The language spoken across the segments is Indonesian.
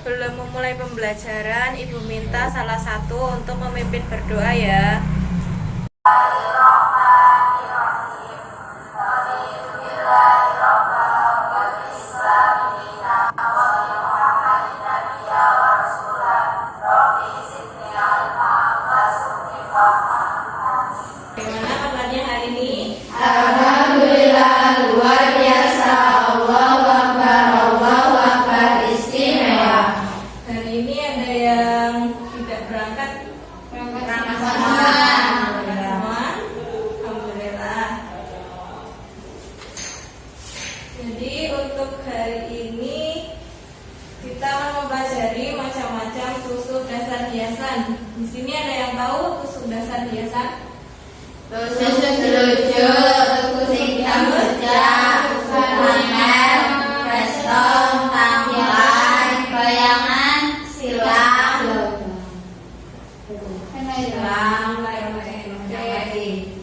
sebelum memulai pembelajaran, Ibu minta salah satu untuk memimpin berdoa ya. Bagaimana kabarnya hari ini? Alhamdulillah, luar biasa. Allahu Akbar, istimewa. Hari ini ada yang tidak berangkat? Berangkat semua. Alhamdulillah. Jadi untuk hari ini kita akan mempelajari macam-macam tusuk dasar hiasan. Di sini ada yang tahu tusuk dasar hiasan? Tusuk selucu, tusuk hitam bercak, tusuk panel, preston, tampilan, bayangan, silang, lain-lain.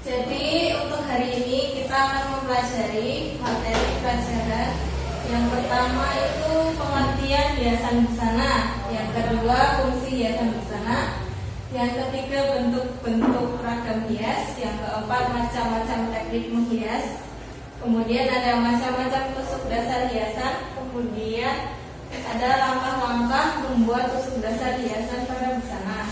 Jadi untuk hari ini kita akan mempelajari materi pelajaran. Yang pertama itu pengertian hiasan busana, yang kedua fungsi hiasan busana, yang ketiga bentuk-bentuk ragam hias, yang keempat macam-macam teknik menghias, kemudian ada macam-macam tusuk dasar hiasan, kemudian ada langkah-langkah membuat tusuk dasar hiasan pada busana.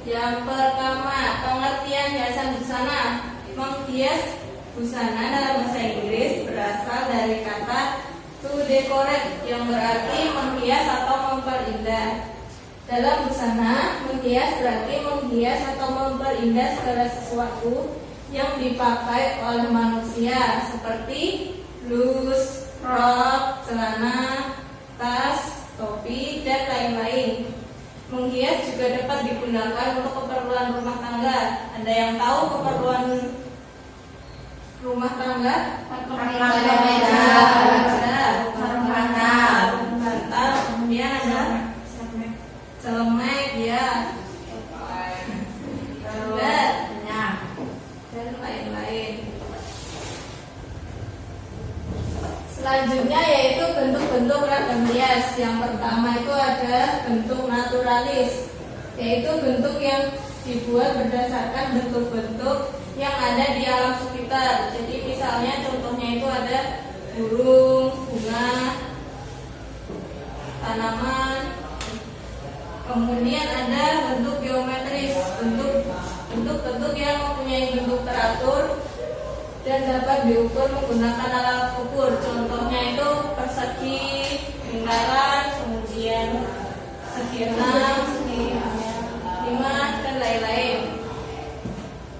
Yang pertama, pengertian hiasan busana. Menghias busana dalam bahasa Inggris berasal dari kata to decorate yang berarti menghias atau memperindah. Dalam busana, menghias berarti menghias atau memperindah segala sesuatu yang dipakai oleh manusia seperti blus, rok, celana, tas, topi, dan lain-lain. Menghias juga dapat digunakan untuk keperluan rumah tangga. Ada yang tahu keperluan rumah tangga? Bantal, kemudian ada celemek, ya, dan lain-lain. Selanjutnya yaitu bentuk-bentuk ragam hias. Yang pertama itu ada bentuk naturalis, yaitu bentuk yang dibuat berdasarkan bentuk-bentuk yang ada di alam sekitar. Jadi misalnya contohnya itu ada burung, bunga, tanaman. Kemudian ada bentuk geometris, bentuk-bentuk yang mempunyai bentuk teratur dan dapat diukur menggunakan alat ukur. Contohnya itu persegi, lingkaran, kemudian segi 6, segi 5, dan lain-lain.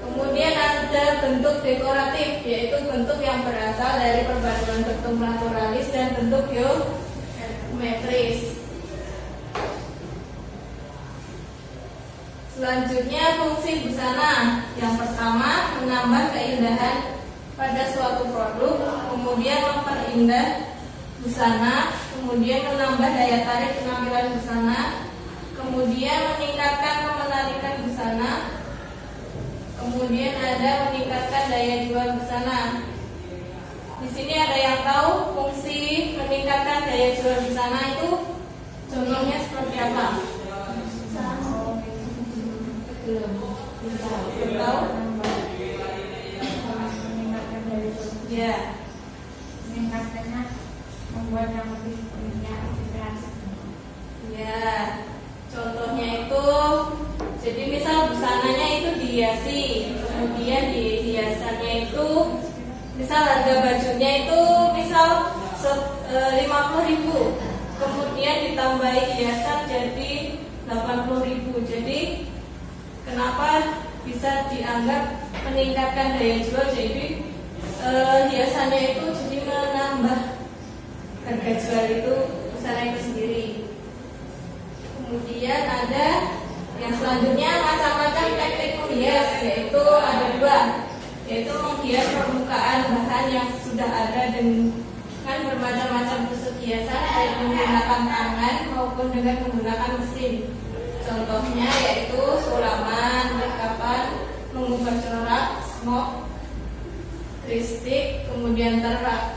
Kemudian ada bentuk dekoratif, yaitu bentuk yang berasal dari perpaduan bentuk naturalis dan bentuk geometris. Selanjutnya fungsi busana. Yang pertama, menambah keindahan pada suatu produk, kemudian memperindah busana, kemudian menambah daya tarik penampilan busana, kemudian meningkatkan kemenarikan busana, kemudian ada meningkatkan daya jual busana. Di sini ada yang tahu fungsi meningkatkan daya jual busana itu contohnya seperti apa? Belum tahu? Ya. Meningkatkannya membuat yang lebih punya inspirasi. Ya. Contohnya itu, jadi misal busananya itu dihiasi, kemudian di hiasannya itu, misal harga bajunya itu misal 50.000, kemudian ditambahi hiasan jadi 80.000. Jadi kenapa bisa dianggap meningkatkan daya jual? Jadi hiasannya itu jadi menambah harga jual itu busana itu sendiri. Kemudian ada yang selanjutnya macam-macam teknik menghias, yaitu ada dua, yaitu menghias permukaan bahan yang sudah ada dengan bermacam-macam tusuk hiasan, baik menggunakan tangan maupun dengan menggunakan mesin. Contohnya yaitu sulaman, lengkapan, mengubah corak, smoke, tristik, kemudian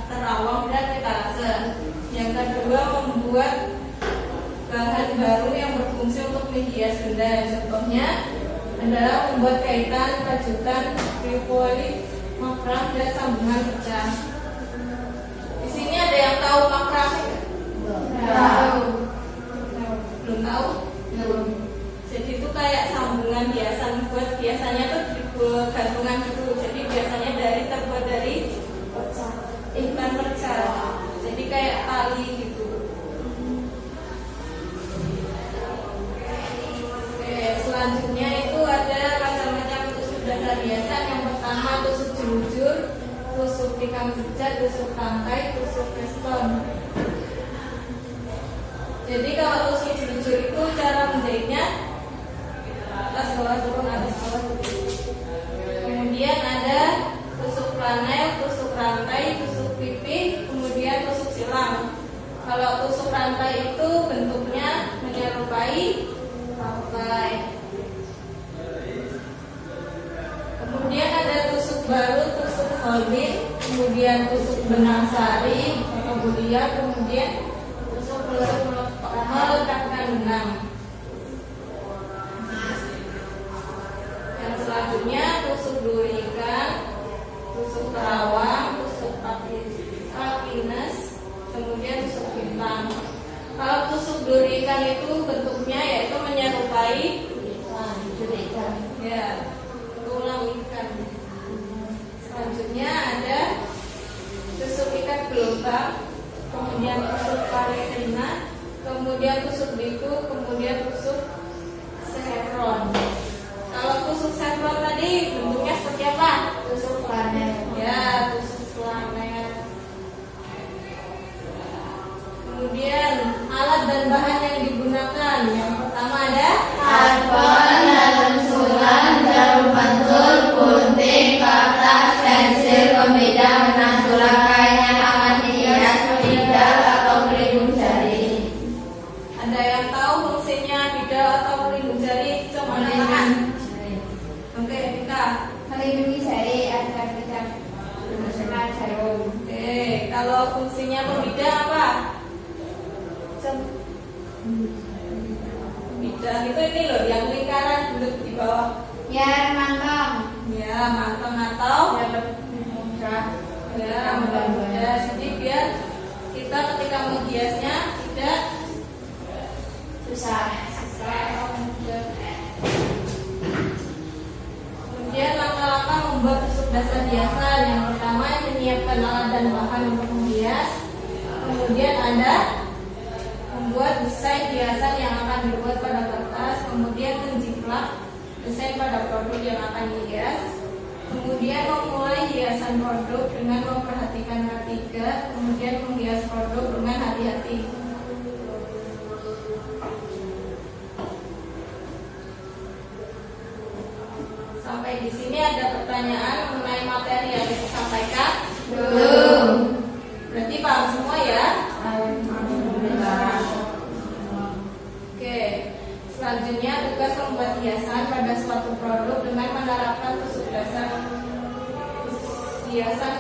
terawang dan etalase. Yang kedua, membuat bahan baru yang berfungsi untuk menghias benda. Contohnya adalah membuat kaitan, rajutan, tripoli, makram, dan sambungan pecah. Di sini ada yang tahu makram? Tahu. Belum tahu? Belum. Jadi itu kayak sambungan hiasan, buat biasanya tuh gantungan gitu. Jadi biasanya terbuat dari ikan perca. Jadi kayak tali gitu. Oke, selanjutnya itu ada macam-macam tusuk dasar hiasan. Yang pertama tusuk jelujur, tusuk tikam jejak, tusuk tangkai, tusuk veston. Jadi kalau tusuk jelujur itu cara menjahitnya atas bawah turun, atas bawah turun. Kemudian ada tusuk flanel, tusuk rantai, tusuk pipi, kemudian tusuk silang. Kalau tusuk rantai itu bentuknya menyerupai rantai. Kemudian ada tusuk balut, tusuk holmin, kemudian tusuk benang sari atau bulia, kemudian tusuk melekatkan benang. Yang selanjutnya tusuk duri ikan, tusuk terawang, tusuk papines, kemudian tusuk bintang. Kalau tusuk duri ikan itu bentuknya yaitu menyerupai duri ikan. Ya, tulang ikan. Selanjutnya ada tusuk ikan gelombang, kemudian tusuk paretrina, kemudian tusuk biku, kemudian tusuk chevron. Kalau tusuk chevron tadi bentuknya seperti apa? Tusuk flanel. Ya, tusuk flanel. Kemudian alat dan bahan yang digunakan. Yang pertama ada Harpon, dalam sulam, jarum pentul, gunting, kertas, pensil, pembeda, benang sulap, kain yang akan dihias, bidal atau pelindung jari. Ada yang tahu fungsinya bidal atau pelindung jari? Coba tangan. Oke, Rika. Melindungi jari agar tidak terkena jarum. Oke, kalau fungsinya pembidal apa? Bidal itu ini loh, yang lingkaran bulat di bawah. Ya, mantong. Ya, manteng atau Dapat mudah. ya mudah-mudah. Jadi biar kita ketika menghiasnya tidak Susah. mudah. Kemudian langkah-langkah membuat tusuk dasar hiasan. Yang pertama menyiapkan alat dan bahan untuk menghias. Kemudian ada membuat desain hiasan yang akan dibuat pada kertas. Kemudian menjiplak desain pada produk yang akan dihias. Kemudian memulai hiasan produk dengan memperhatikan ketiga. Kemudian menghias produk dengan hati-hati. Sampai di sini ada pertanyaan mengenai materi yang disampaikan? Belum. Berarti paham semua ya? Alhamdulillah. Oke. Selanjutnya tugas membuat hiasan pada suatu produk dengan menerapkan tusuk dasar hiasan.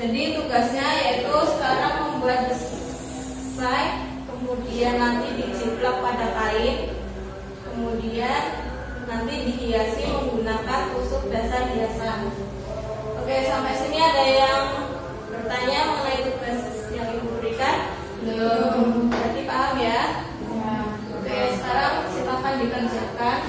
Jadi tugasnya yaitu sekarang membuat desain, kemudian nanti dijiplak pada kain, kemudian nanti dihiasi menggunakan tusuk dasar hiasan. Oke, sampai sini ada yang bertanya mengenai tugas yang Ibu berikan? Belum. Berarti paham ya? Ya. Oke, sekarang silakan dikerjakan.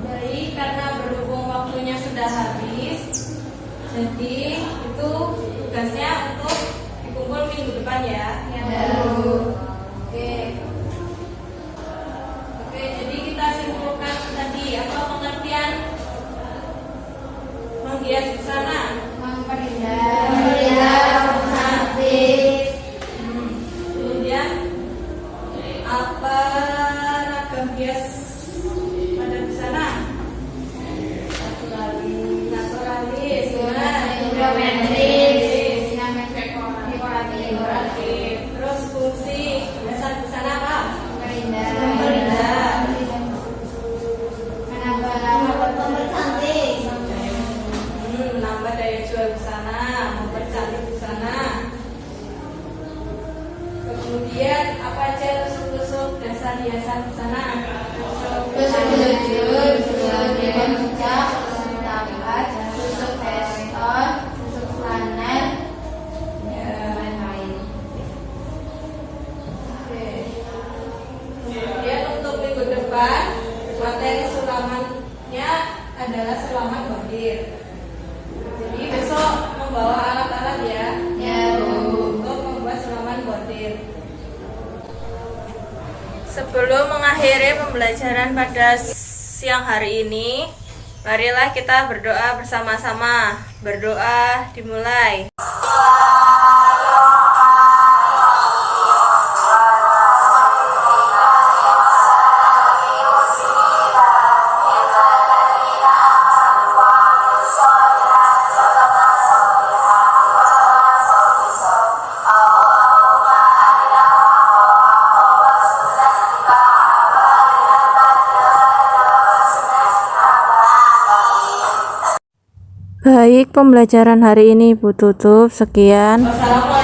Baik, karena berhubung waktunya sudah habis, jadi itu tugasnya untuk dikumpul minggu depan ya. Yang Ya. baru. Oke. Oke, jadi kita simpulkan tadi apa pengertian menghias busana. Memperindah hati. Kemudian Apa aja tusuk-tusuk dasar hiasan busana? Tusuk baju, tusuk kemeja, tusuk tambat, tusuk veston, tusuk flanel, dan lain-lain. Oke. Kemudian untuk minggu depan materi sulamannya adalah sulaman bordir. Jadi besok membawa alat-alat ya. Ya, Bu. Untuk membuat sulaman bordir. Sebelum mengakhiri pembelajaran pada siang hari ini, marilah kita berdoa bersama-sama. Berdoa dimulai. Baik, pembelajaran hari ini Ibu tutup. Sekian. Wassalamualaikum.